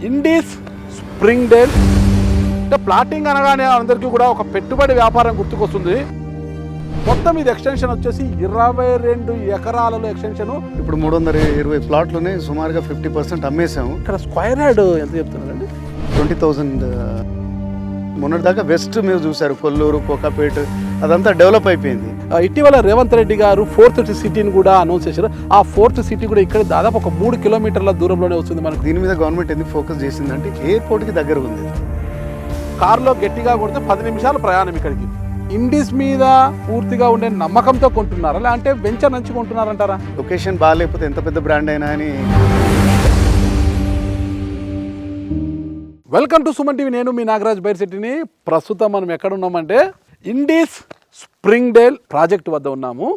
Indies స్ప్రింగ్డేల్ అంటే plotting అనగానే అందరికీ కూడా ఒక పెట్టుబడి వ్యాపారం గుర్తుకొస్తుంది. మొత్తం ఇది ఎక్స్టెన్షన్ వచ్చేసి 22 ఎకరాలలో ఎక్స్టెన్షన్. ఇప్పుడు 320 ప్లాట్లోనే సుమారుగా 50% అమ్మేసాము. ఇక్కడ స్క్వేర్ యార్డ్ ఎంత చెప్తున్నారండి? 20,000. మొన్నటిదాకా వెస్ట్ మీరు చూసారు, కొల్లూరు, కోకాపేట అదంతా డెవలప్ అయిపోయింది. ఇటీవల రేవంత్ రెడ్డి గారు 4th సిటీని కూడా అనౌన్స్ చేశారు. ఆ 4th సిటీ కూడా ఇక్కడ దాదాపు ఒక 3 కిలోమీటర్ల దూరంలోనే వస్తుంది మనకు. దీని మీద గవర్నమెంట్ ఎందుకు ఫోకస్ చేసిందంటే ఎయిర్పోర్ట్కి దగ్గర ఉంది. కారులో గట్టిగా కొడితే 10 నిమిషాల ప్రయాణం ఇక్కడికి. ఇండీస్ మీద పూర్తిగా ఉండే నమ్మకంతో కొంటున్నారా లేదంటే వెంచర్ నుంచి కొంటున్నారంటారా? లొకేషన్ బాగాలేకపోతే ఎంత పెద్ద బ్రాండ్ అయినా అని. Welcome to Suman TV. నేను మీ నాగరాజ్ బైర్శెట్టిని. ప్రస్తుతం మనం ఎక్కడ ఉన్నామంటే ఇండీస్ స్ప్రింగ్డేల్ ప్రాజెక్ట్ వద్ద ఉన్నాము.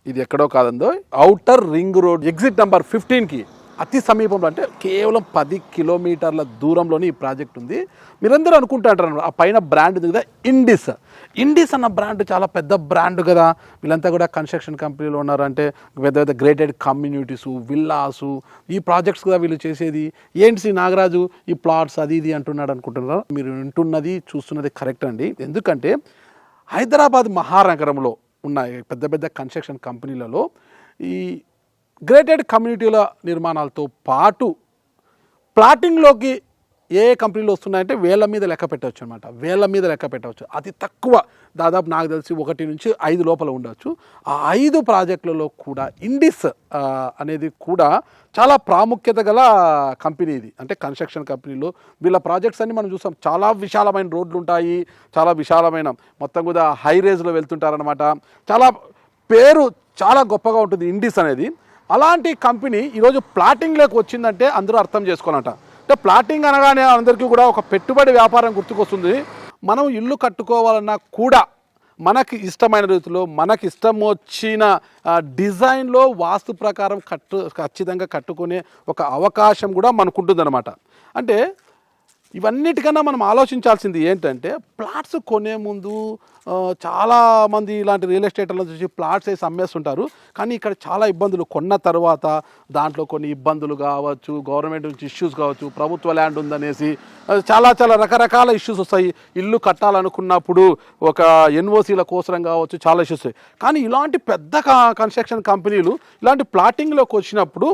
ఇది ఎక్కడో కాదందో outer ring road exit number 15కి అతి సమీపంలో, అంటే కేవలం 10 కిలోమీటర్ల దూరంలోని ఈ ప్రాజెక్ట్ ఉంది. మీరందరూ అనుకుంటారు ఆ పైన బ్రాండ్ ఉంది కదా ఇండీస్. ఇండీస్ అన్న బ్రాండ్ చాలా పెద్ద బ్రాండ్ కదా. వీళ్ళంతా కూడా కన్స్ట్రక్షన్ కంపెనీలో ఉన్నారు, అంటే పెద్ద పెద్ద గ్రేటెడ్ కమ్యూనిటీసు, విల్లాసు, ఈ ప్రాజెక్ట్స్ కదా వీళ్ళు చేసేది. ఏంటి నాగరాజు ఈ ప్లాట్స్ అది ఇది అంటున్నాడు అనుకుంటున్నారు. మీరు వింటున్నది చూస్తున్నది కరెక్ట్ అండి. ఎందుకంటే హైదరాబాద్ మహానగరంలో ఉన్న పెద్ద పెద్ద కన్స్ట్రక్షన్ కంపెనీలలో ఈ గ్రేటెడ్ కమ్యూనిటీల నిర్మాణాలతో పాటు ప్లాటింగ్లోకి ఏ కంపెనీలు వస్తున్నాయంటే వేల మీద లెక్క పెట్టవచ్చు అనమాట. వేల మీద లెక్క పెట్టవచ్చు. అతి తక్కువ దాదాపు నాకు తెలిసి 1 నుంచి 5 లోపల ఉండవచ్చు. ఆ 5 ప్రాజెక్టులలో కూడా ఇండీస్ అనేది కూడా చాలా ప్రాముఖ్యత గల కంపెనీ ఇది. అంటే కన్స్ట్రక్షన్ కంపెనీలో వీళ్ళ ప్రాజెక్ట్స్ అన్ని మనం చూసాం. చాలా విశాలమైన రోడ్లు ఉంటాయి, చాలా విశాలమైన మొత్తం కూడా హై రేంజ్లో వెళ్తుంటారనమాట. చాలా పేరు చాలా గొప్పగా ఉంటుంది ఇండీస్ అనేది. అలాంటి కంపెనీ ఈరోజు ప్లాటింగ్లోకి వచ్చిందంటే అందరూ అర్థం చేసుకోవాలంట. అంటే ప్లాటింగ్ అనగానే అందరికీ కూడా ఒక పెట్టుబడి వ్యాపారం గుర్తుకొస్తుంది. మనం ఇల్లు కట్టుకోవాలన్నా కూడా మనకి ఇష్టమైన రీతిలో మనకి ఇష్టం వచ్చిన డిజైన్లో వాస్తు ప్రకారం ఖచ్చితంగా కట్టుకునే ఒక అవకాశం కూడా మనకు ఉంటుందన్నమాట. అంటే ఇవన్నిటికన్నా మనం ఆలోచించాల్సింది ఏంటంటే ప్లాట్స్ కొనే ముందు చాలామంది ఇలాంటి రియల్ ఎస్టేట్లో చూసి ప్లాట్స్ వేసి అమ్మేస్తుంటారు. కానీ ఇక్కడ చాలా ఇబ్బందులు, కొన్న తర్వాత దాంట్లో కొన్ని ఇబ్బందులు కావచ్చు, గవర్నమెంట్ నుంచి ఇష్యూస్ కావచ్చు, ప్రభుత్వ ల్యాండ్ ఉందనేసి చాలా చాలా రకరకాల ఇష్యూస్ వస్తాయి. ఇల్లు కట్టాలనుకున్నప్పుడు ఒక ఎన్ఓసీల కోసం కావచ్చు, చాలా ఇష్యూస్ వస్తాయి. కానీ ఇలాంటి పెద్ద కన్స్ట్రక్షన్ కంపెనీలు ఇలాంటి ప్లాటింగ్లోకి వచ్చినప్పుడు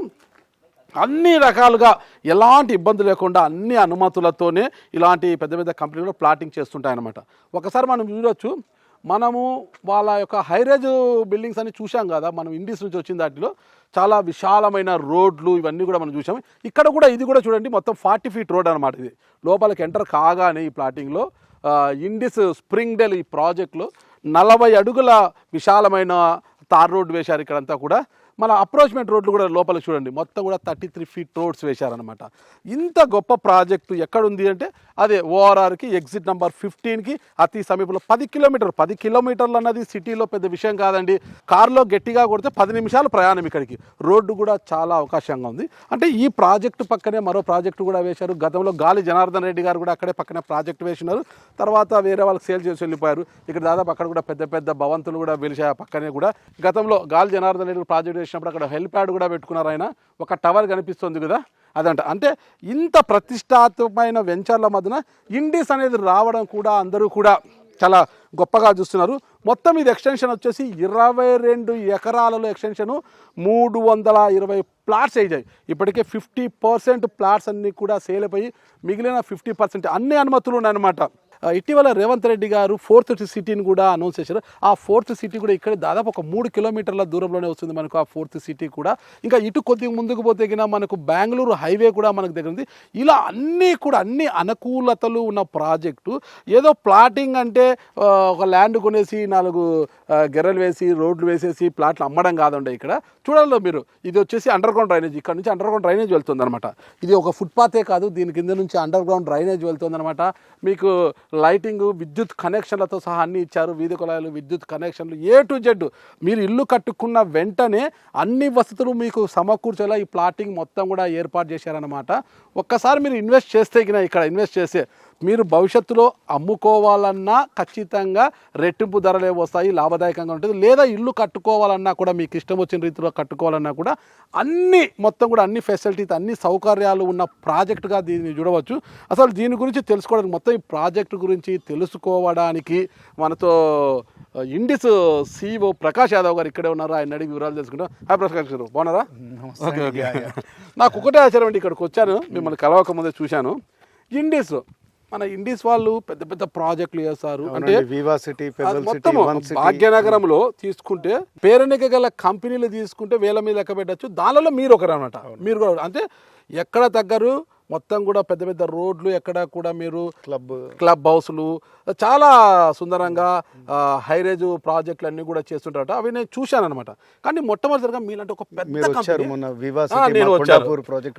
అన్ని రకాలుగా ఎలాంటి ఇబ్బంది లేకుండా అన్ని అనుమతులతోనే ఇలాంటి పెద్ద పెద్ద కంపెనీలు ప్లాటింగ్ చేస్తుంటాయన్నమాట. ఒకసారి మనం చూడొచ్చు, మనము వాళ్ళ యొక్క హైరేజ్ బిల్డింగ్స్ అని చూసాం కదా మనం ఇండీస్ నుంచి వచ్చిన దాంట్లో. చాలా విశాలమైన రోడ్లు ఇవన్నీ కూడా మనం చూసాము. ఇక్కడ కూడా ఇది కూడా చూడండి, మొత్తం 40 ఫీట్ రోడ్ అనమాట. ఇది లోపలికి ఎంటర్ కాగానే ఈ ప్లాటింగ్లో ఇండీస్ స్ప్రింగ్డేల్ ఈ ప్రాజెక్ట్లో 40 అడుగుల విశాలమైన తార్ రోడ్డు వేశారు ఇక్కడంతా కూడా. మన అప్రోచ్మెంట్ రోడ్లు కూడా లోపల చూడండి, మొత్తం కూడా 33 ఫీట్ రోడ్స్ వేశారనమాట. ఇంత గొప్ప ప్రాజెక్టు ఎక్కడుంది అంటే అదే ఓఆర్ఆర్కి ఎగ్జిట్ నెంబర్ 15కి అతి సమీపంలో 10 కిలోమీటర్లు అన్నది సిటీలో పెద్ద విషయం కాదండి. కారులో గట్టిగా కొడితే 10 నిమిషాల ప్రయాణం ఇక్కడికి. రోడ్డు కూడా చాలా అవకాశంగా ఉంది. అంటే ఈ ప్రాజెక్టు పక్కనే మరో ప్రాజెక్టు కూడా వేశారు. గతంలో గాలి జనార్దన్ రెడ్డి గారు కూడా అక్కడే పక్కనే ప్రాజెక్టు వేసినారు. తర్వాత వేరే వాళ్ళకి సేల్ చేసి వెళ్ళిపోయారు. ఇక్కడ దాదాపు అక్కడ కూడా పెద్ద పెద్ద భవంతులు కూడా వెలిసాయి పక్కనే కూడా. గతంలో గాలి జనార్దన్ రెడ్డి ప్రాజెక్టు వేసినప్పుడు అక్కడ హెలిప్యాడ్ కూడా పెట్టుకున్నారు ఆయన. ఒక టవర్ కనిపిస్తుంది కదా అదంట. అంటే ఇంత ప్రతిష్టాత్మకమైన వెంచర్ల మధ్యన ఇండీస్ అనేది రావడం కూడా అందరూ కూడా చాలా గొప్పగా చూస్తున్నారు. మొత్తం ఇది ఎక్స్టెన్షన్ వచ్చేసి 22 ఎకరాలలో ఎక్స్టెన్షను 320 ప్లాట్స్ అయ్యాయి. ఇప్పటికే 50% ప్లాట్స్ అన్నీ కూడా సేల్ అయిపోయి మిగిలిన 50% అన్ని అనుమతులు ఉన్నాయన్నమాట. ఇటీవల రేవంత్ రెడ్డి గారు 4th సిటీని కూడా అనౌన్స్ చేశారు. ఆ 4th సిటీ కూడా ఇక్కడ దాదాపు ఒక 3 కిలోమీటర్ల దూరంలోనే వస్తుంది మనకు ఆ 4th సిటీ కూడా. ఇంకా ఇటు కొద్దిగా ముందుకు పోతే మనకు బెంగళూరు హైవే కూడా మనకు దగ్గర ఉంది. ఇలా అన్నీ కూడా అన్ని అనుకూలతలు ఉన్న ప్రాజెక్టు. ఏదో ప్లాటింగ్ అంటే ఒక ల్యాండ్ కొనేసి 4 గెర్రలు వేసి రోడ్లు వేసేసి ప్లాట్లు అమ్మడం కాదండి. ఇక్కడ చూడాలి మీరు, ఇది వచ్చేసి అండర్ గ్రౌండ్ డ్రైనేజ్. ఇక్కడ నుంచి అండర్ గ్రౌండ్ డ్రైనేజ్ వెళ్తుంది అనమాట. ఇది ఒక ఫుట్పాతే కాదు, దీని కింద నుంచి అండర్ గ్రౌండ్ డ్రైనేజ్ వెళ్తుంది అనమాట. మీకు లైటింగ్, విద్యుత్ కనెక్షన్లతో సహా అన్నీ ఇచ్చారు. వీధి కుళాయిలు, విద్యుత్ కనెక్షన్లు A to Z. మీరు ఇల్లు కట్టుకున్న వెంటనే అన్ని వసతులు మీకు సమకూర్చేలా ఈ ప్లాటింగ్ మొత్తం కూడా ఏర్పాటు చేశారనమాట. ఒక్కసారి మీరు ఇన్వెస్ట్ చేస్తే ఇక్కడ ఇన్వెస్ట్ చేస్తే మీరు భవిష్యత్తులో అమ్ముకోవాలన్నా ఖచ్చితంగా రెట్టింపు ధరలే వస్తాయి, లాభదాయకంగా ఉంటుంది. లేదా ఇల్లు కట్టుకోవాలన్నా కూడా మీకు ఇష్టం వచ్చిన రీతిలో కట్టుకోవాలన్నా కూడా అన్ని మొత్తం కూడా అన్ని ఫెసిలిటీస్ అన్ని సౌకర్యాలు ఉన్న ప్రాజెక్టుగా దీన్ని చూడవచ్చు. అసలు దీని గురించి తెలుసుకోవడానికి మొత్తం ఈ ప్రాజెక్టు గురించి తెలుసుకోవడానికి మనతో ఇండిస్ CEO ప్రకాష్ యాదవ్ గారు ఇక్కడే ఉన్నారు. ఆయన అడిగి వివరాలు తెలుసుకుంటాం. హాయ్ ప్రకాష్ గారు, బాగున్నారా? Okay okay. నాకు ఒకటే ఆశ్చర్యం అండి, ఇక్కడికి వచ్చాను, మిమ్మల్ని కలవక ముందే చూశాను. ఇండిస్ మన ఇండిస్ వాళ్ళు పెద్ద పెద్ద ప్రాజెక్టులు చేస్తారు. అంటే వివా సిటీ, మొత్తం భాగ్యనగరంలో తీసుకుంటే పేరెనిక గల కంపెనీలు తీసుకుంటే వేల మీద లెక్క పెట్టచ్చు. దానిలో మీరు ఒకరు అనమాట. మీరు కూడా అంటే ఎక్కడ తగ్గరు, మొత్తం కూడా పెద్ద పెద్ద రోడ్లు, ఎక్కడ కూడా మీరు క్లబ్ హౌస్లు చాలా సుందరంగా హైరేజ్ ప్రాజెక్టులు అన్ని కూడా చేస్తుంటారట. అవి నేను చూశాను అనమాట. కానీ మొట్టమొదటిగా మీలాంటి ఒక పెద్ద నేను వచ్చాను,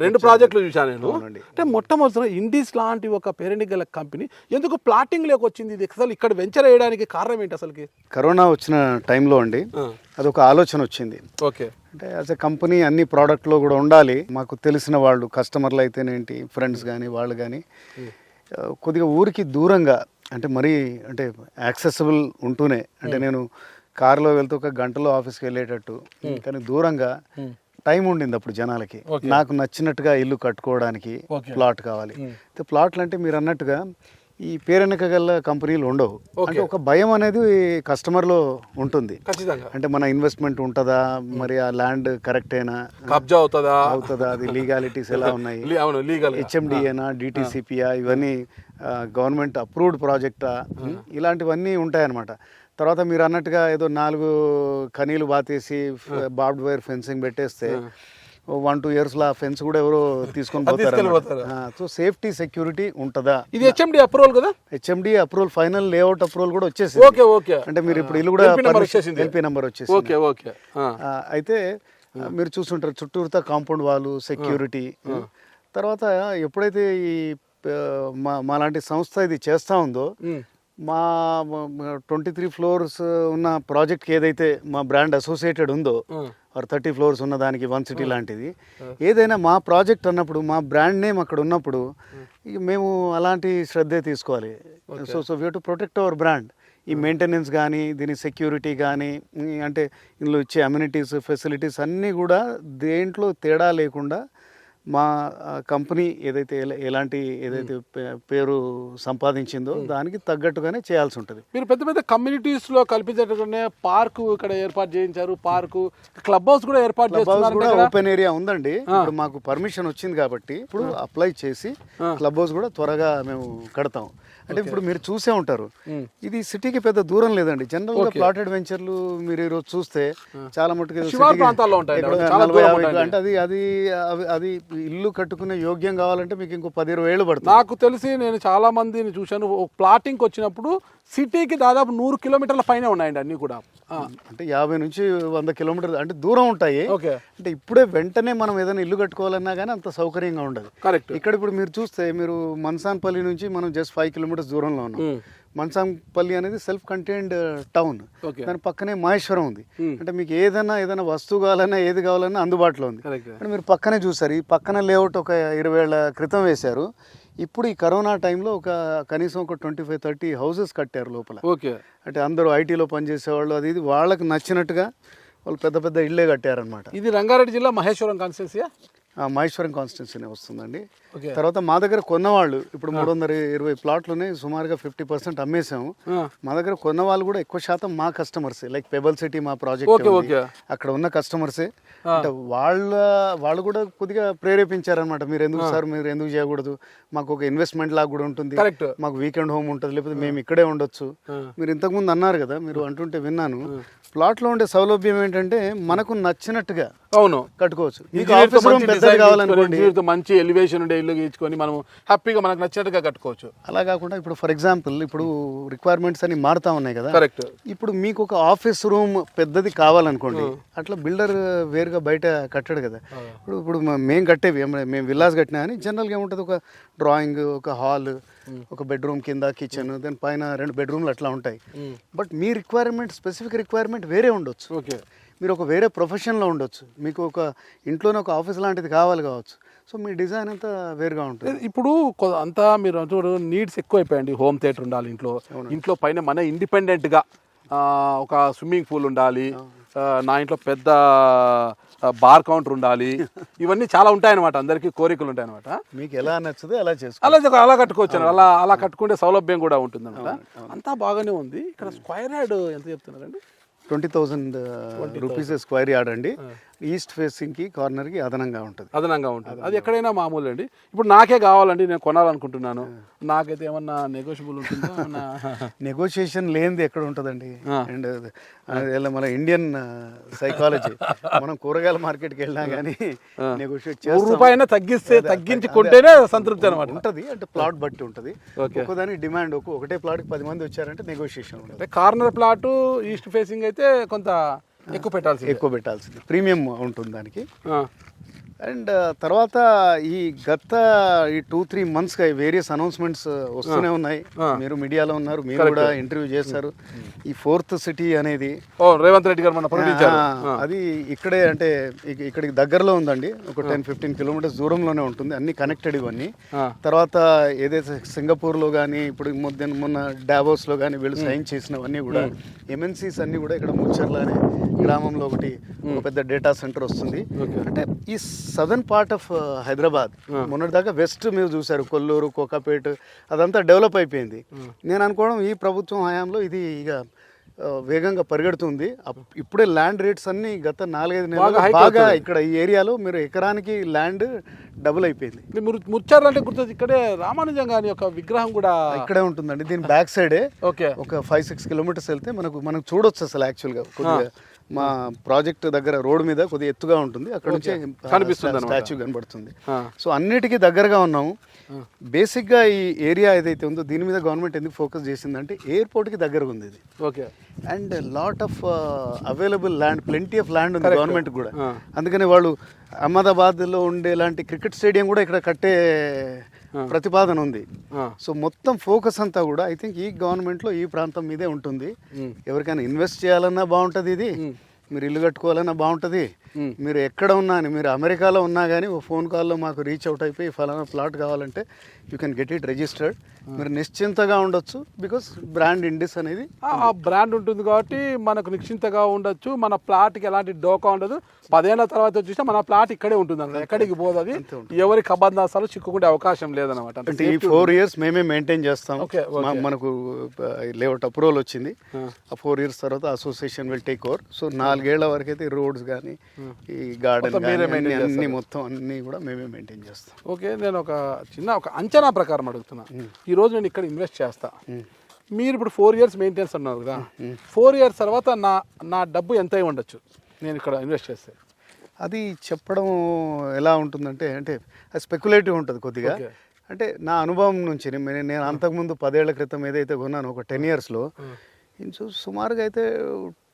2 ప్రాజెక్టులు చూశాను నేను. అంటే మొట్టమొదటిగా ఇండిస్ లాంటి ఒక పేరెంట్ గల కంపెనీ ఎందుకు ప్లాటింగ్ లేక వచ్చింది? ఇది అసలు ఇక్కడ వెంచర్ వేయడానికి కారణం ఏంటి? అసలుకి కరోనా వచ్చిన టైంలో అండి అదొక ఆలోచన వచ్చింది. ఓకే, అంటే యాజ్ ఎ కంపెనీ అన్ని ప్రోడక్ట్లో కూడా ఉండాలి. మాకు తెలిసిన వాళ్ళు కస్టమర్లు అయితేనేంటి, ఫ్రెండ్స్ కానీ వాళ్ళు కానీ కొద్దిగా ఊరికి దూరంగా, అంటే మరీ అంటే యాక్సెసిబుల్ ఉంటూనే, అంటే నేను కారులో వెళ్తూ ఒక గంటలో ఆఫీస్కి వెళ్ళేటట్టు, కానీ దూరంగా టైం ఉండింది అప్పుడు జనాలకి. నాకు నచ్చినట్టుగా ఇల్లు కట్టుకోవడానికి ప్లాట్ కావాలి. అయితే ప్లాట్లు అంటే మీరు అన్నట్టుగా ఈ పేరెనక గల కంపెనీలు ఉండవు. అంటే ఒక భయం అనేది కస్టమర్లో ఉంటుంది. అంటే మన ఇన్వెస్ట్మెంట్ ఉంటుందా, మరి ఆ ల్యాండ్ కరెక్టేనా, కబ్జా అవుతుందా, అది లీగాలిటీస్ ఎలా ఉన్నాయి, HMDఏనా, DTCPయా, ఇవన్నీ గవర్నమెంట్ అప్రూవ్డ్ ప్రాజెక్టా, ఇలాంటివన్నీ ఉంటాయన్నమాట. తర్వాత మీరు అన్నట్టుగా ఏదో 4 కనీలు బాతేసి బార్బ్డ్ వైర్ ఫెన్సింగ్ పెట్టేస్తే 1-2 yearsలో ఆ ఫెన్స్ కూడా ఎవరో తీసుకొని పోతారు. సో సేఫ్టీ సెక్యూరిటీ ఉంటుందా? ఇది HMD అప్రూవల్ కదా? HMD approval, final layout approval కూడా వచ్చేసి. Okay okay. అంటే మీరు ఇప్పుడు ఇల్లు కూడా LP నెంబర్ వచ్చేసి. Okay okay. అయితే మీరు చూస్తుంటారు చుట్టూరుతా కాంపౌండ్ వాళ్ళు, సెక్యూరిటీ. తర్వాత ఎప్పుడైతే ఈ మాలాంటి సంస్థ ఇది చేస్తూ ఉందో, మా 23 floors ఉన్న ప్రాజెక్ట్కి ఏదైతే మా బ్రాండ్ అసోసియేటెడ్ ఉందో, 30 floors ఉన్న దానికి 1 city లాంటిది ఏదైనా మా ప్రాజెక్ట్ అన్నప్పుడు, మా బ్రాండ్ నేమ్ అక్కడ ఉన్నప్పుడు మేము అలాంటి శ్రద్ధే తీసుకోవాలి. So we have to protect our brand. ఈ మెయింటెనెన్స్ కానీ, దీని సెక్యూరిటీ కానీ, అంటే ఇందులో ఇచ్చే అమ్యూనిటీస్, ఫెసిలిటీస్ అన్నీ కూడా దేంట్లో తేడా లేకుండా మా కంపెనీ ఏదైతే ఎలాంటి ఏదైతే పేరు సంపాదించిందో దానికి తగ్గట్టుగానే చేయాల్సి ఉంటుంది. మీరు పెద్ద పెద్ద కమ్యూనిటీస్లో కల్పించేటట్టుగానే పార్కు ఇక్కడ ఏర్పాటు చేయించారు. పార్కు, క్లబ్ హౌస్ కూడా ఏర్పాటు చేస్తున్నారు. కూడా ఓపెన్ ఏరియా ఉందండి. ఇప్పుడు మాకు పర్మిషన్ వచ్చింది కాబట్టి ఇప్పుడు అప్లై చేసి క్లబ్ హౌస్ కూడా త్వరగా మేము కడతాం. అంటే ఇప్పుడు మీరు చూసే ఉంటారు, ఇది సిటీకి పెద్ద దూరం లేదండి. జనరల్ గా ప్లాటెడ్ వెంచర్లు మీరు ఈరోజు చూస్తే చాలా మటుకు అంటే అది ఇల్లు కట్టుకునే యోగ్యం కావాలంటే మీకు ఇంకో 10-20 ఏళ్ళు పడుతుంది. నాకు తెలిసి నేను చాలా మందిని చూశాను, ప్లాటింగ్ వచ్చినప్పుడు సిటీకి దాదాపు 100 kilometers పైన ఉన్నాయండి అన్ని కూడా. అంటే 50 నుంచి 100 kilometers అంటే దూరం ఉంటాయి. అంటే ఇప్పుడే వెంటనే మనం ఏదైనా ఇల్లు కట్టుకోవాలన్నా కానీ అంత సౌకర్యంగా ఉండదు. కరెక్ట్. ఇక్కడ ఇప్పుడు మీరు చూస్తే, మీరు మన్సాన్పల్లి నుంచి మనం జస్ట్ 5 kilometers దూరంలో ఉన్నాం. మన్సాన్పల్లి అనేది సెల్ఫ్ కంటైన్డ్ టౌన్. దాని పక్కనే మహేశ్వరం ఉంది. అంటే మీకు ఏదైనా వస్తువు కావాలన్నా, ఏది కావాలన్నా అందుబాటులో ఉంది. అంటే మీరు పక్కనే చూసారు, ఈ పక్కన లేఅవుట్ ఒక 20 ఏళ్ల క్రితం వేశారు. ఇప్పుడు ఈ కరోనా టైంలో కనీసం ఒక 25-30 houses కట్టారు లోపల. ఓకే. అంటే అందరూ ఐటీలో పనిచేసేవాళ్ళు, అది ఇది వాళ్ళకి నచ్చినట్టుగా వాళ్ళు పెద్ద పెద్ద ఇళ్ళే కట్టారనమాట. ఇది రంగారెడ్డి జిల్లా మహేశ్వరం కాన్స్టిట్యున్సీ. మహేశ్వరం కాన్స్టిట్యున్సీనే వస్తుందండి. తర్వాత మా దగ్గర కొన్నవాళ్ళు ఇప్పుడు 320 ప్లాట్లునే సుమారుగా 50% అమ్మేసాము. మా దగ్గర కొన్న వాళ్ళు కూడా ఎక్కువ శాతం మా కస్టమర్సే. లైక్ పెబల్ సిటీ మా ప్రాజెక్ట్ అక్కడ ఉన్న కస్టమర్సే. అంటే వాళ్ళు కూడా కొద్దిగా ప్రేరేపించారనమాట. మీరు ఎందుకు చేయకూడదు, మాకు ఒక ఇన్వెస్ట్మెంట్ లాగా కూడా ఉంటుంది, మాకు వీకెండ్ హోమ్ ఉంటుంది, లేకపోతే మేము ఇక్కడే ఉండొచ్చు. మీరు ఇంతకుముందు అన్నారు కదా, మీరు అంటుంటే విన్నాను. ప్లాట్లో ఉండే సౌలభ్యం ఏంటంటే మనకు నచ్చినట్టుగా కట్టుకోవచ్చు. మంచి ఎలివేషన్ ఉండే ఇల్లు గీచుకొని మనం హ్యాపీగా మనకు నచ్చినట్టుగా కట్టుకోవచ్చు. అలా కాకుండా ఇప్పుడు ఫర్ ఎగ్జాంపుల్ ఇప్పుడు రిక్వైర్మెంట్స్ అన్ని మారుతా ఉన్నాయి కదా. కరెక్ట్. ఇప్పుడు మీకు ఒక ఆఫీస్ రూమ్ పెద్దది కావాలనుకోండి, అట్లా బిల్డర్ వేరుగా బయట కట్టాడు కదా. ఇప్పుడు మేము కట్టేవి, మేము విల్లాస్ కట్టినా అని జనరల్గా ఏముంటుంది, ఒక డ్రాయింగ్, ఒక హాల్, ఒక బెడ్రూమ్ కింద కిచెన్, దాని పైన 2 bedrooms అట్లా ఉంటాయి. But me requirement, specific requirement వేరే ఉండొచ్చు. ఓకే. మీరు ఒక వేరే ప్రొఫెషన్లో ఉండొచ్చు, మీకు ఒక ఇంట్లోనే ఒక ఆఫీస్ లాంటిది కావాలి కావచ్చు. సో మీ డిజైన్ అంతా వేరుగా ఉంటుంది. ఇప్పుడు అంతా మీరు చూడు నీడ్స్ ఎక్కువ అయిపోయాయండి. హోమ్ థియేటర్ ఉండాలి ఇంట్లో, ఇంట్లో పైన మన ఇండిపెండెంట్గా ఒక స్విమ్మింగ్ పూల్ ఉండాలి, నా ఇంట్లో పెద్ద బార్ కౌంటర్ ఉండాలి, ఇవన్నీ చాలా ఉంటాయన్నమాట. అందరికీ కోరికలు ఉంటాయన్నమాట. మీకు ఎలా నచ్చదో అలా చేసుకో, అలా కట్టుకోవచ్చు. అలా కట్టుకుంటే సౌలభ్యం కూడా ఉంటుంది అనమాట. అంతా బాగానే ఉంది. ఇక్కడ స్క్వేర్ యార్డ్ ఎంత చెప్తున్నారండి? 20,000 రూపీస్ స్క్వేర్ యార్డ్ అండి. ఈస్ట్ ఫేసింగ్కి కార్నర్కి అదనంగా ఉంటుంది. అది ఎక్కడైనా మామూలు అండి. ఇప్పుడు నాకే కావాలండి, నేను కొనాలనుకుంటున్నాను, నాకైతే ఏమన్నా నెగోషియబుల్ ఉంటుందా? నెగోషియేషన్ లేనిది ఎక్కడ ఉంటుందండి. అండ్ మన ఇండియన్ సైకాలజీ, మనం కూరగాయల మార్కెట్కి వెళ్ళినా కానీ నెగోషియేట్ రూపాయన తగ్గించి కొంటేనే సంతృప్తి అనమాట ఉంటుంది. అంటే ప్లాట్ బట్టి ఉంటుంది. ఒక్కోదానికి డిమాండ్, ఒకటే ప్లాట్కి 10 మంది వచ్చారంటే నెగోషియేషన్ ఉంటుంది. కార్నర్ ప్లాట్ ఈస్ట్ ఫేసింగ్ అయితే కొంత ఎక్కువ పెట్టాల్సింది, ప్రీమియం ఉంటుంది దానికి. అండ్ తర్వాత ఈ గత ఈ 2-3 మంత్స్గా వేరియస్ అనౌన్స్మెంట్స్ వస్తూనే ఉన్నాయి. మీరు మీడియాలో ఉన్నారు, మీరు కూడా ఇంటర్వ్యూ చేశారు. ఈ 4th సిటీ అనేది రేవంత్ రెడ్డి గారు అది ఇక్కడే, అంటే ఇక్కడికి దగ్గరలో ఉందండి. ఒక 10-15 కిలోమీటర్స్ దూరంలోనే ఉంటుంది. అన్ని కనెక్టెడ్ ఇవన్నీ. తర్వాత ఏదైతే సింగపూర్లో కానీ, ఇప్పుడు మొన్న డావోస్లో కానీ వీళ్ళు సైన్ చేసినవన్నీ కూడా MNCs అన్ని కూడా ఇక్కడ ముచ్చర్ల అనే గ్రామంలో ఒక పెద్ద డేటా సెంటర్ వస్తుంది. అంటే ఈ సదర్న్ పార్ట్ ఆఫ్ హైదరాబాద్, మొన్నటిదాకా వెస్ట్ మీరు చూసారు, కొల్లూరు, కోకాపేట్, అదంతా డెవలప్ అయిపోయింది. నేను అనుకోవడం ఈ ప్రభుత్వం హయాంలో ఇది ఇక వేగంగా పరిగెడుతుంది. ఇప్పుడే ల్యాండ్ రేట్స్ అన్ని గత 4-5 నెలలు బాగా ఇక్కడ ఈ ఏరియాలో మీరు ఎకరానికి ల్యాండ్ డబుల్ అయిపోయింది. ముచ్చారు అంటే గుర్తొచ్చి ఇక్కడే రామానుజం గారి యొక్క విగ్రహం కూడా ఇక్కడే ఉంటుందండి. దీని బ్యాక్ సైడే ఒక 5-6 కిలోమీటర్స్ వెళ్తే మనకు చూడొచ్చు అసలు. యాక్చువల్గా కొద్దిగా మా ప్రాజెక్ట్ దగ్గర రోడ్ మీద కొద్దిగా ఎత్తుగా ఉంటుంది, అక్కడ నుంచి కనిపిస్తుంది, స్టాచ్యూ కనబడుతుంది. సో అన్నిటికీ దగ్గరగా ఉన్నాము. బేసిక్గా ఈ ఏరియా ఏదైతే ఉందో దీని మీద గవర్నమెంట్ ఎందుకు ఫోకస్ చేసిందంటే ఎయిర్పోర్ట్కి దగ్గరగా ఉంది ఇది. And lot of available land, plenty of land ఉంది గవర్నమెంట్ కూడా. అందుకని వాళ్ళు అహ్మదాబాద్లో ఉండే లాంటి క్రికెట్ స్టేడియం కూడా ఇక్కడ కట్టే ప్రతిపాదన ఉంది. సో మొత్తం ఫోకస్ అంతా కూడా ఐ థింక్ ఈ గవర్నమెంట్లో ఈ ప్రాంతం మీదే ఉంటుంది. ఎవరికైనా ఇన్వెస్ట్ చేయాలన్నా బాగుంటుంది, ఇది మీరు ఇల్లు కట్టుకోవాలన్నా బాగుంటుంది. మీరు ఎక్కడ ఉన్నా, మీరు అమెరికాలో ఉన్నా కానీ ఓ ఫోన్ కాల్లో మాకు రీచ్ అవుట్ అయిపోయి ఫలానా ప్లాట్ కావాలంటే you can get it registered. మీరు నిశ్చింతగా ఉండొచ్చు. బికాస్ బ్రాండ్ ఇండిస్ అనేది ఆ బ్రాండ్ ఉంటుంది కాబట్టి మనకు నిశ్చింతగా ఉండొచ్చు. మన ప్లాట్కి ఎలాంటి డోకా ఉండదు. 10 ఏళ్ల తర్వాత వచ్చేసినా మన ప్లాట్ ఇక్కడే ఉంటుంది అన్నమాట, ఎక్కడికి పోదు. అది ఎవరి కబందాసాలు చిక్కుకుంటే అవకాశం లేదనమాట. అంటే ఈ 4 years మేమే మెయింటైన్ చేస్తాం. మనకు లేఅవుట్ అప్రూవల్ వచ్చింది. ఆ 4 years తర్వాత association will take over. So 4 ఏళ్ల వరకు అయితే రోడ్స్ కానీ ఈ గార్డెన్ అన్ని మొత్తం అన్ని కూడా మేమే మెయింటైన్ చేస్తాం. ఓకే, నేను ఒక అంచనా ప్రకారం అడుగుతున్నా. ఈ రోజు నేను ఇక్కడ ఇన్వెస్ట్ చేస్తా, మీరు ఇప్పుడు 4 years మెయింటెనెన్స్ అన్నారు కదా, 4 years తర్వాత నా డబ్బు ఎంత అయి ఉండొచ్చు నేను ఇక్కడ ఇన్వెస్ట్ చేస్తే? అది చెప్పడం ఎలా ఉంటుందంటే, అంటే అది స్పెక్యులేటివ్ ఉంటుంది కొద్దిగా. అంటే నా అనుభవం నుంచి నేను అంతకుముందు 10 ఏళ్ల క్రితం ఏదైతే కొన్నాను ఒక 10 yearsలో, సుమారుగా అయితే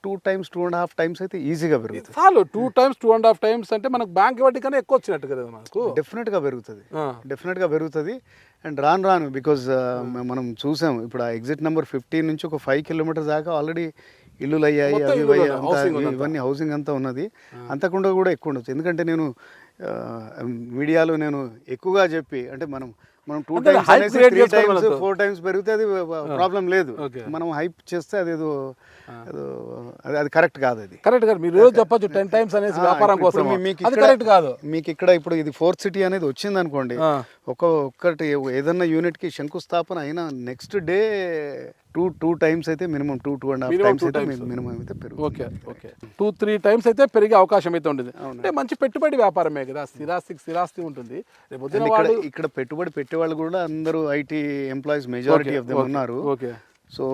2 times 2.5 times అయితే ఈజీగా పెరుగుతుంది. చాలు 2 times 2.5 times అంటే మనకు బ్యాంక్ వడ్డీ కన్నా ఎక్కువ వచ్చినట్టు కదా మనకు. డెఫినెట్గా పెరుగుతుంది. అండ్ రాను బికాజ్ మనం చూసాము ఇప్పుడు ఆ ఎగ్జిట్ నెంబర్ 15 నుంచి ఒక 5 kilometers దాకా ఆల్రెడీ ఇల్లులు అయ్యాయి, ఇవన్నీ హౌసింగ్ అంతా ఉన్నది. అంతకుండా కూడా ఎక్కువ ఉండొచ్చు. ఎందుకంటే నేను మీడియాలో నేను ఎక్కువగా చెప్పి, అంటే మనం 2 times 4 times పెరిగితే అది ప్రాబ్లం లేదు. మనం హైప్ చేస్తే అదేదో అది కరెక్ట్ కాదు. అది కరెక్ట్ కాదు. మీరు చెప్పొచ్చు 10 times అనేసి వ్యాపారం కోసం, అది కరెక్ట్ కాదు. మీకు ఇక్కడ ఇప్పుడు ఇది 4th సిటీ అనేది వచ్చింది అనుకోండి, ఒక్కటి ఏదన్నా యూనిట్ కి శంకుస్థాపన అయినా నెక్స్ట్ డే 2 times అయితే మినిమం 2.5 times అయితే మినిమం అయితే పెరుగుతుంది. ఓకే 2-3 times అయితే పెరిగే అవకాశం అయితే ఉంటుంది. అంటే మంచి పెట్టుబడి వ్యాపారమే కదా, స్థిరాస్తి ఉంటుంది. ఇక్కడ పెట్టుబడి పెట్టేవాళ్ళు కూడా అందరూ IT employees majority of them ఉన్నారు. సో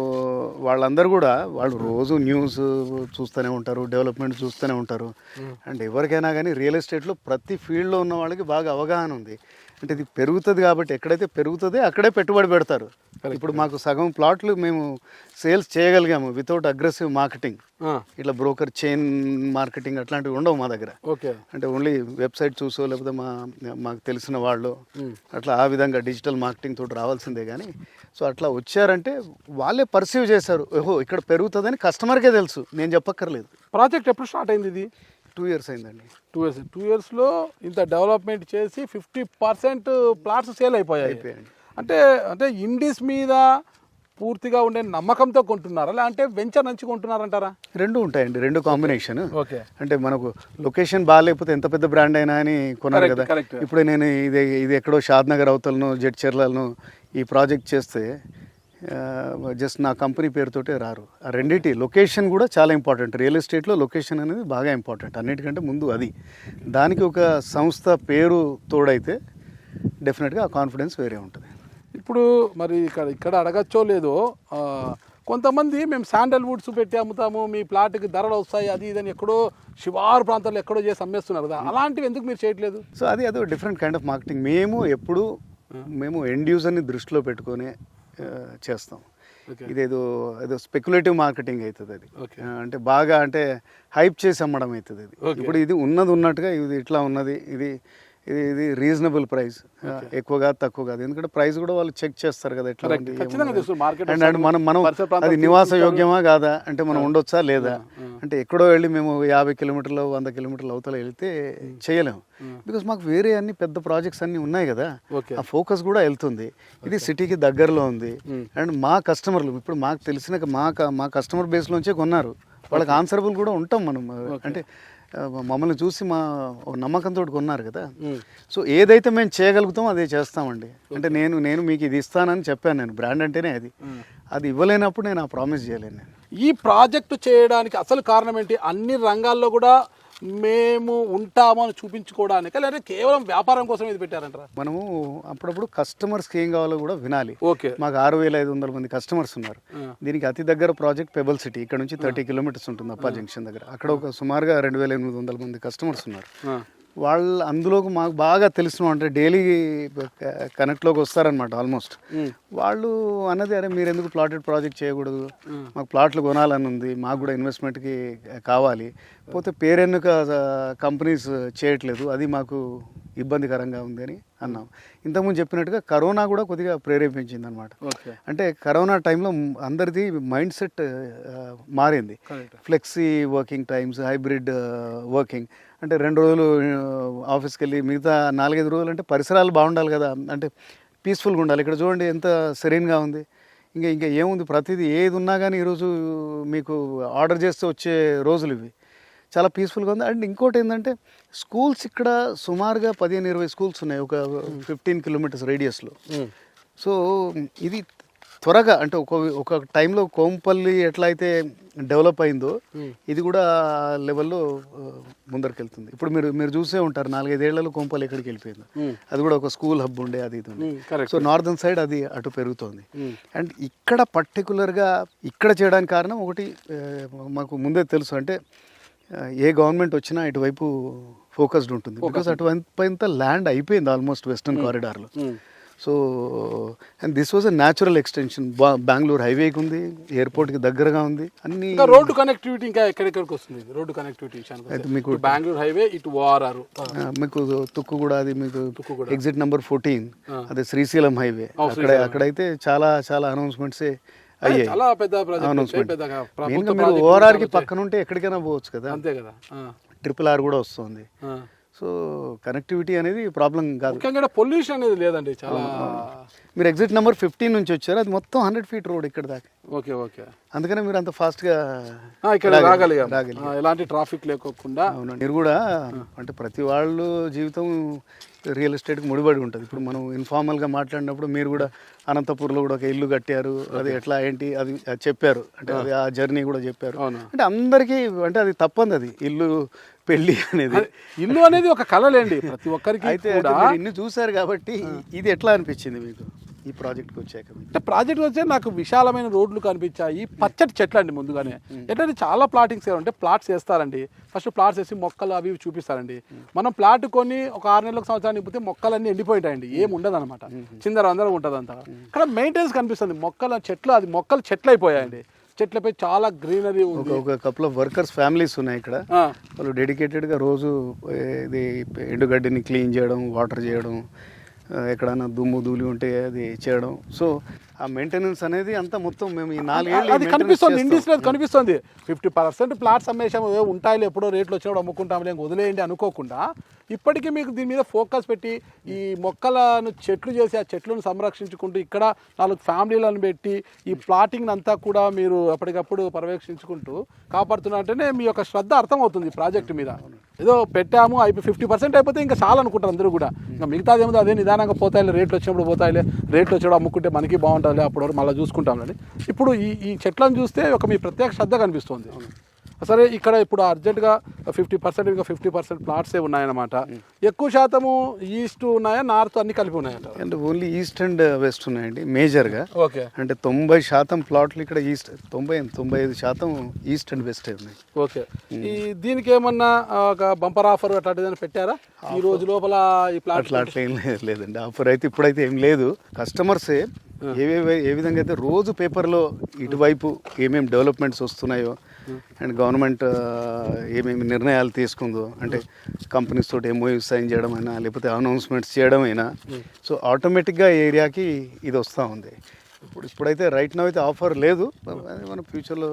వాళ్ళందరూ కూడా వాళ్ళు రోజు న్యూస్ చూస్తూనే ఉంటారు, డెవలప్మెంట్ చూస్తూనే ఉంటారు. అండ్ ఎవరికైనా కానీ రియల్ ఎస్టేట్లో ప్రతి ఫీల్డ్లో ఉన్న వాళ్ళకి బాగా అవగాహన ఉంది. అంటే ఇది పెరుగుతుంది కాబట్టి ఎక్కడైతే పెరుగుతుందో అక్కడే పెట్టుబడి పెడతారు. ఇప్పుడు మాకు సగం ప్లాట్లు మేము సేల్స్ చేయగలిగాము వితౌట్ అగ్రెసివ్ మార్కెటింగ్. ఇట్లా బ్రోకర్ చైన్ మార్కెటింగ్ అట్లాంటివి ఉండవు మా దగ్గర. అంటే ఓన్లీ వెబ్సైట్ చూసో లేకపోతే మాకు తెలిసిన వాళ్ళు అట్లా ఆ విధంగా డిజిటల్ మార్కెటింగ్ తోటి రావాల్సిందే. కానీ సో అట్లా వచ్చారంటే వాళ్ళే పర్సీవ్ చేశారు, ఓహో ఇక్కడ పెరుగుతుందని కస్టమర్కే తెలుసు, నేను చెప్పక్కర్లేదు. ప్రాజెక్ట్ ఎప్పుడు స్టార్ట్ అయింది? ఇది 2 years అయిందండి. 2 ఇయర్స్లో ఇంత డెవలప్మెంట్ చేసి 50% ప్లాట్స్ సేల్ అయిపోయాయి. అంటే అంటే ఇండీస్ మీద పూర్తిగా ఉండే నమ్మకంతో కొంటున్నారా లేదంటే వెంచర్ నుంచి కొంటున్నారంటారా? రెండు ఉంటాయండి, రెండు కాంబినేషన్. ఓకే. అంటే మనకు లొకేషన్ బాగాలేకపోతే ఎంత పెద్ద బ్రాండ్ అయినా అని కొన్నారు కదా. ఇప్పుడు నేను ఇది ఎక్కడో షాద్నగర్ అవతలను జడ్చర్లను ఈ ప్రాజెక్ట్ చేస్తే జస్ట్ నా కంపెనీ పేరుతోటే రారు. ఆ రెండింటి లొకేషన్ కూడా చాలా ఇంపార్టెంట్. రియల్ ఎస్టేట్లో లొకేషన్ అనేది బాగా ఇంపార్టెంట్, అన్నిటికంటే ముందు అది. దానికి ఒక సంస్థ పేరు తోడైతే డెఫినెట్గా ఆ కాన్ఫిడెన్స్ వేరే ఉంటుంది. ఇప్పుడు మరి ఇక్కడ అడగచ్చో లేదో, కొంతమంది మేము శాండల్వుడ్స్ పెట్టి అమ్ముతాము, మీ ప్లాట్కి ధరలు వస్తాయి అది ఇదని ఎక్కడో శివారు ప్రాంతాల్లో ఎక్కడో చేసి అమ్మేస్తున్నారు కదా, అలాంటివి ఎందుకు మీరు చేయట్లేదు? సో అదో డిఫరెంట్ కైండ్ ఆఫ్ మార్కెటింగ్. మేము ఎండ్ యూజర్ని దృష్టిలో పెట్టుకొని చేస్తాం. ఏదో స్పెక్యులేటివ్ మార్కెటింగ్ అవుతుంది అది. అంటే బాగా అంటే హైప్ చేసి అమ్మడం అవుతుంది అది. ఇప్పుడు ఇది ఉన్నట్టుగా ఇది ఇట్లా ఉన్నది, ఇది రీజనబుల్ ప్రైస్, ఎక్కువ కాదు తక్కువ కాదు. ఎందుకంటే ప్రైస్ కూడా వాళ్ళు చెక్ చేస్తారు కదా ఎట్లా ఉంది. అండ్ మనం అది నివాస యోగ్యమా కాదా, అంటే మనం ఉండొచ్చా లేదా, అంటే ఎక్కడో వెళ్ళి మేము 50 కిలోమీటర్లు 100 కిలోమీటర్లు అవతల వెళ్తే చేయలేము. బికాస్ మాకు వేరే అన్ని పెద్ద ప్రాజెక్ట్స్ అన్ని ఉన్నాయి కదా, ఆ ఫోకస్ కూడా వెళ్తుంది. ఇది సిటీకి దగ్గరలో ఉంది. అండ్ మా కస్టమర్లు ఇప్పుడు మాకు తెలిసిన మా కస్టమర్ బేస్లోంచే కొన్నారు, వాళ్ళకి ఆన్సరబుల్ కూడా ఉంటాం మనం. అంటే మమ్మల్ని చూసి మా నమ్మకంతో కొన్నారు కదా. సో ఏదైతే మేము చేయగలుగుతామో అదే చేస్తామండి. అంటే నేను మీకు ఇది ఇస్తానని చెప్పాను, నేను బ్రాండ్ అంటేనే అది ఇవ్వలేనప్పుడు నేను ఆ ప్రామిస్ చేయలేను. నేను ఈ ప్రాజెక్టు చేయడానికి అసలు కారణం ఏంటి? అన్ని రంగాల్లో కూడా మేము ఉంటామని చూపించుకోవడానికి, లేదా కేవలం వ్యాపారం కోసం ఇది పెట్టారంటారా? మనము అప్పుడప్పుడు కస్టమర్స్కి ఏం కావాలో కూడా వినాలి. ఓకే. మాకు 6500 మంది కస్టమర్స్ ఉన్నారు. దీనికి అతి దగ్గర ప్రాజెక్ట్ పెబల్ సిటీ, ఇక్కడ నుంచి 30 కిలోమీటర్స్ ఉంటుంది అప్పా జంక్షన్ దగ్గర. అక్కడ ఒక సుమారుగా 2800 మంది కస్టమర్స్ ఉన్నారు. వాళ్ళు అందులోకి మాకు బాగా తెలిసిన అంటే డైలీ కనెక్ట్లోకి వస్తారనమాట ఆల్మోస్ట్. వాళ్ళు అన్నది అరే మీరు ఎందుకు ప్లాటెడ్ ప్రాజెక్ట్ చేయకూడదు, మాకు ప్లాట్లు కొనాలని ఉంది, మాకు కూడా ఇన్వెస్ట్మెంట్కి కావాలి, పోతే పేరెన్నుక కంపెనీస్ చేయట్లేదు, అది మాకు ఇబ్బందికరంగా ఉంది అని అన్నాం. ఇంతకుముందు చెప్పినట్టుగా కరోనా కూడా కొద్దిగా ప్రేరేపించింది అనమాట. అంటే కరోనా టైంలో అందరిది మైండ్ సెట్ మారింది. Flexi working times, hybrid working. అంటే 2 రోజులు ఆఫీస్కి వెళ్ళి మిగతా 4-5 రోజులు అంటే పరిసరాలు బాగుండాలి కదా, అంటే పీస్ఫుల్గా ఉండాలి. ఇక్కడ చూడండి ఎంత సెరీన్గా ఉంది. ఇంకా ఏముంది, ప్రతిదీ ఏది ఉన్నా కానీ ఈరోజు మీకు ఆర్డర్ చేస్తే వచ్చే రోజులు ఇవి. చాలా పీస్ఫుల్గా ఉంది. అండ్ ఇంకోటి ఏంటంటే స్కూల్స్ ఇక్కడ సుమారుగా 15-20 స్కూల్స్ ఉన్నాయి ఒక 15 కిలోమీటర్స్ రేడియస్లో. సో ఇది త్వరగా అంటే ఒక టైంలో కోంపల్లి ఎట్లా అయితే డెవలప్ అయిందో ఇది కూడా లెవెల్లో ముందరికి ఇప్పుడు మీరు చూసే ఉంటారు 4-5 ఏళ్లలో కోంపల్లి ఎక్కడికి వెళ్ళిపోయింది. అది కూడా ఒక స్కూల్ హబ్ ఉండే అది ఇది ఉంది. సో నార్దర్న్ సైడ్ అది అటు పెరుగుతోంది. అండ్ ఇక్కడ పర్టికులర్గా ఇక్కడ చేయడానికి కారణం ఒకటి మాకు ముందే తెలుసు, అంటే ఏ గవర్నమెంట్ వచ్చినా ఇటువైపు ఫోకస్డ్ ఉంటుంది. బికాస్ అటువైపు ల్యాండ్ అయిపోయింది ఆల్మోస్ట్ వెస్టర్న్ కారిడార్లో. So and this was a natural extension. Bengaluru హైవేకి ఉంది, ఎయిర్పోర్ట్కి దగ్గరగా ఉంది, అన్ని రోడ్డు కనెక్టివిటీ ఇంకా ఎక్కడెక్కడికి వస్తుంది. రోడ్డు కనెక్టివిటీ అయితే మీకు బెంగళూరు హైవే ఇటు ఓఆర్ఆర్, మీకు తుక్కుగూడ, అది మీకు ఎగ్జిట్ నెంబర్ 14 అదే శ్రీశైలం హైవే, అక్కడైతే చాలా చాలా అనౌన్స్మెంట్స్ అయ్యాయి. మీరు ఓఆర్ఆర్కి పక్కన ఉంటే ఎక్కడికైనా పోవచ్చు కదా, అంతే కదా. RRR కూడా వస్తుంది. సో కనెక్టివిటీ అనేది ప్రాబ్లం కాదు. ముఖ్యంగా పొల్యూషన్ అనేది లేదండి చాలా. మీరు ఎగ్జిట్ నెంబర్ 15 నుంచి వచ్చారు, అది మొత్తం 100 ఫీట్ రోడ్ ఇక్కడ దాకా. Okay okay. అందుకనే మీరు అంత ఫాస్ట్గా ఇక్కడ రాగలిగారు, ఎలాంటి ట్రాఫిక్ లేకోకుండా. అవును. మీరు కూడా అంటే ప్రతి వాళ్ళు జీవితం రియల్ ఎస్టేట్కి ముడిపడి ఉంటుంది. ఇప్పుడు మనం ఇన్ఫార్మల్గా మాట్లాడినప్పుడు మీరు కూడా అనంతపూర్లో కూడా ఒక ఇల్లు కట్టారు, అది ఎట్లా ఏంటి అది చెప్పారు, అంటే అది ఆ జర్నీ కూడా చెప్పారు. అంటే అందరికీ అంటే అది తప్పంది, అది ఇల్లు పెళ్ళి అనేది. ఇల్లు అనేది ఒక కళలేండి ప్రతి ఒక్కరికి. అయితే ఇన్ని చూసారు కాబట్టి ఇది ఎట్లా అనిపించింది మీకు ఈ ప్రాజెక్ట్కి వచ్చాక? అంటే ప్రాజెక్ట్ వచ్చే నాకు విశాలమైన రోడ్లు కనిపించాయి, పచ్చటి చెట్లు అండి. ముందుగానే ఎట్లంటే చాలా ప్లాటింగ్స్ అంటే ప్లాట్స్ వేస్తారండి, ఫస్ట్ ప్లాట్స్ వేసి మొక్కలు అవి చూపిస్తారండి. మనం ప్లాట్ కొని ఒక 6 నెలలకు సంవత్సరానికి పోతే మొక్కలన్నీ ఎండిపోయింటాయండి, ఏమి ఉండదు అనమాట, చిందరందరం ఉంటుంది అంతా. ఇక్కడ మెయింటెనెన్స్ కనిపిస్తుంది, మొక్కల చెట్లు, అది మొక్కలు చెట్లు అయిపోయాయండి. చెట్లపై చాలా గ్రీనరీ ఉంది. ఒక కపుల్ ఆఫ్ వర్కర్స్ ఫ్యామిలీస్ ఉన్నాయి ఇక్కడ, వాళ్ళు డెడికేటెడ్గా రోజు ఇది ఎండుగడ్డిని క్లీన్ చేయడం, వాటర్ చేయడం, ఎక్కడైనా దుమ్ము ధూళి ఉంటే అది చేయడం. సో ఆ మెయింటెనెన్స్ అనేది అంతా మొత్తం మేము ఈ 4 ఏళ్ళు అది కనిపిస్తుంది, ఇండస్ట్రీ అది కనిపిస్తుంది. 50% ప్లాట్స్ అమ్మేసాము, ఉంటాయిలే ఎప్పుడో రేట్లు వచ్చినప్పుడు అమ్ముకుంటాంలే వదిలేయండి అనుకోకుండా ఇప్పటికీ మీకు దీని మీద ఫోకస్ పెట్టి ఈ మొక్కలను చెట్లు చేసి ఆ చెట్లను సంరక్షించుకుంటూ ఇక్కడ 4 ఫ్యామిలీలను పెట్టి ఈ ప్లాటింగ్ అంతా కూడా మీరు ఎప్పటికప్పుడు పర్యవేక్షించుకుంటూ కాపాడుతున్నారంటేనే మీ యొక్క శ్రద్ధ అర్థమవుతుంది ఈ ప్రాజెక్టు మీద. ఏదో పెట్టాము అయిపోయి 50% అయిపోతే ఇంకా చాలా అనుకుంటారు అందరూ కూడా. ఇంకా మిగతాది ఏముంది అదే నిదానంగా పోతాయిలే, రేట్లు వచ్చినప్పుడు పోతాయిలే, రేట్లు వచ్చినప్పుడు అమ్ముకుంటే మనకి బాగుంటుంది, అప్పుడు వరకు మళ్ళీ చూసుకుంటాంలేండి. ఇప్పుడు ఈ చెట్లను చూస్తే ఒక మీ ప్రత్యేక శ్రద్ధ కనిపిస్తుంది. సరే, ఇక్కడ ఇప్పుడు అర్జెంటుగా 50% ఇంకా 50% ప్లాట్సే ఉన్నాయన్నమాట. ఎక్కువ శాతము ఈస్ట్ ఉన్నాయా, నార్త్ అన్ని కలిపి ఉన్నాయంట? అంటే ఓన్లీ ఈస్ట్ అండ్ వెస్ట్ ఉన్నాయండి మేజర్గా. ఓకే. అంటే 90% ప్లాట్లు ఇక్కడ ఈస్ట్, 95% ఈస్ట్ అండ్ వెస్ట్ ఉన్నాయి. ఓకే. దీనికి ఏమన్నా ఒక బంపర్ ఆఫర్ అట్లాంటిదని పెట్టారా ఈ రోజు లోపల ఈ ప్లాట్? అట్లా ఏం లేదండి, ఆఫర్ అయితే ఇప్పుడైతే ఏం లేదు. కస్టమర్సే ఏ విధంగా అయితే రోజు పేపర్లో ఇటువైపు ఏమేమి డెవలప్మెంట్స్ వస్తున్నాయో అండ్ గవర్నమెంట్ ఏమేమి నిర్ణయాలు తీసుకుందో, అంటే కంపెనీస్ తోటి ఎంఓయూ సైన్ చేయడం అయినా లేకపోతే అనౌన్స్మెంట్స్ చేయడం అయినా, సో ఆటోమేటిక్గా ఏరియాకి ఇది వస్తూ ఉంది. ఇప్పుడైతే రైట్ నో అయితే ఆఫర్ లేదు, మన ఫ్యూచర్లో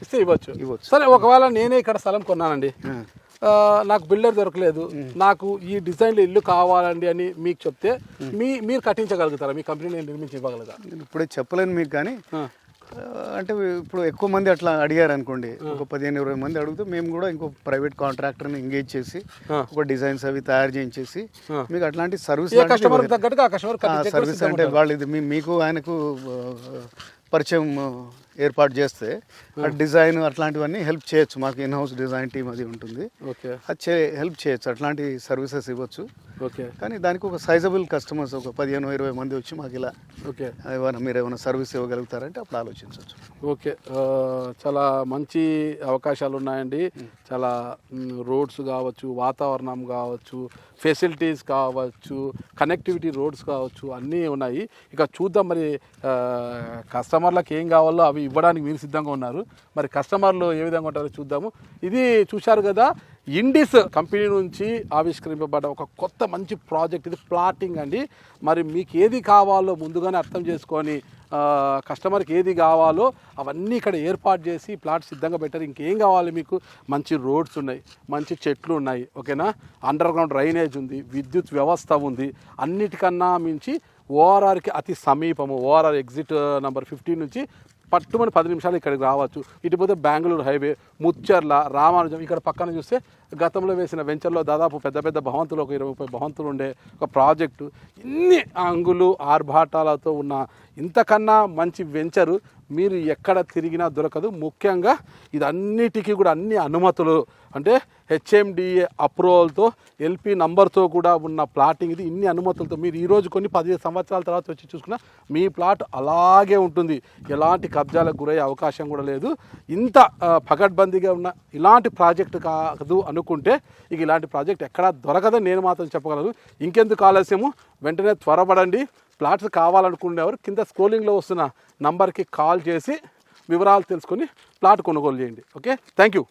ఇస్తే ఇవ్వచ్చు. సరే, ఒకవేళ నేనే ఇక్కడ స్థలం కొన్నానండి, నాకు బిల్డర్ దొరకలేదు, నాకు ఈ డిజైన్లో ఇల్లు కావాలండి అని మీకు చెప్తే మీరు కట్టించగలుగుతారా? మీ కంపెనీ నేను నిర్మించి ఇవ్వగలదా? నేను ఇప్పుడే చెప్పలేను మీకు, కానీ అంటే ఇప్పుడు ఎక్కువ మంది అట్లా అడిగారు అనుకోండి, ఒక 15-20 మంది అడిగితే మేము కూడా ఇంకో ప్రైవేట్ కాంట్రాక్టర్ని ఎంగేజ్ చేసి ఒక డిజైన్స్ అవి తయారు చేయించేసి మీకు అట్లాంటి సర్వీస్ సర్వీస్ అంటే వాళ్ళు ఇది మీకు ఆయనకు పరిచయం ఏర్పాటు చేస్తే ఆ డిజైన్ అట్లాంటివన్నీ హెల్ప్ చేయొచ్చు. మాకు ఇన్ హౌస్ డిజైన్ టీమ్ అది ఉంటుంది, అది హెల్ప్ చేయొచ్చు, అట్లాంటి సర్వీసెస్ ఇవ్వచ్చు. ఓకే. కానీ దానికి ఒక సైజబుల్ కస్టమర్స్ ఒక 15-20 మంది వచ్చి మాకు ఇలా ఓకే ఏమైనా మీరు ఏమైనా సర్వీస్ ఇవ్వగలుగుతారంటే అప్పుడు ఆలోచించవచ్చు. ఓకే. చాలా మంచి అవకాశాలు ఉన్నాయండి. చాలా రోడ్స్ కావచ్చు, వాతావరణం కావచ్చు, ఫెసిలిటీస్ కావచ్చు, కనెక్టివిటీ రోడ్స్ కావచ్చు, అన్నీ ఉన్నాయి. ఇక చూద్దాం మరి కస్టమర్లకు ఏం కావాలో అవి ఇవ్వడానికి మీరు సిద్ధంగా ఉన్నారు. మరి కస్టమర్లు ఏ విధంగా ఉంటారో చూద్దాము. ఇది చూశారు కదా, ఇండిస్ కంపెనీ నుంచి ఆవిష్కరింపబడ్డ ఒక కొత్త మంచి ప్రాజెక్ట్ ఇది, ప్లాటింగ్ అండి. మరి మీకు ఏది కావాలో ముందుగానే అర్థం చేసుకొని కస్టమర్కి ఏది కావాలో అవన్నీ ఇక్కడ ఏర్పాటు చేసి ప్లాట్ సిద్ధంగా పెట్టారు. ఇంకేం కావాలి మీకు? మంచి రోడ్స్ ఉన్నాయి, మంచి చెట్లు ఉన్నాయి, ఓకేనా, అండర్ గ్రౌండ్ డ్రైనేజ్ ఉంది, విద్యుత్ వ్యవస్థ ఉంది. అన్నిటికన్నా మించి ఓఆర్ఆర్కి అతి సమీపము, ఓఆర్ఆర్ ఎగ్జిట్ నెంబర్ 15 నుంచి పట్టుమని 10 నిమిషాలు ఇక్కడికి రావచ్చు. ఇటుపోతే బెంగళూరు హైవే, ముచ్చర్ల, రామానుజం, ఇక్కడ పక్కన చూస్తే గతంలో వేసిన వెంచర్లో దాదాపు పెద్ద పెద్ద భవంతులు, ఒక 20-30 భవంతులు ఉండే ఒక ప్రాజెక్టు, ఇన్ని అంగులు ఆర్భాటాలతో ఉన్న ఇంతకన్నా మంచి వెంచరు మీరు ఎక్కడ తిరిగినా దొరకదు. ముఖ్యంగా ఇదన్నిటికీ కూడా అన్ని అనుమతులు, అంటే హెచ్ఎండిఏ అప్రూవల్తో, ఎల్పి నంబర్తో కూడా ఉన్న ప్లాటింగ్ ఇది. ఇన్ని అనుమతులతో మీరు ఈరోజు కొన్ని 15 సంవత్సరాల తర్వాత వచ్చి చూసుకున్నా మీ ప్లాట్ అలాగే ఉంటుంది, ఎలాంటి కబ్జాలకు గురయ్యే అవకాశం కూడా లేదు. ఇంత పకడ్బందీగా ఉన్న ఇలాంటి ప్రాజెక్టు కాదు అనుకుంటే ఇక ఇలాంటి ప్రాజెక్ట్ ఎక్కడా దొరకదని నేను మాత్రం చెప్పగలను. ఇంకెందుకు ఆలస్యము, వెంటనే త్వరపడండి. ప్లాట్స్ కావాలనుకునేవారు కింద స్క్రోలింగ్లో వస్తున్న నంబర్కి కాల్ చేసి వివరాలు తెలుసుకొని ప్లాట్ కొనుగోలు చేయండి. Okay, thank you.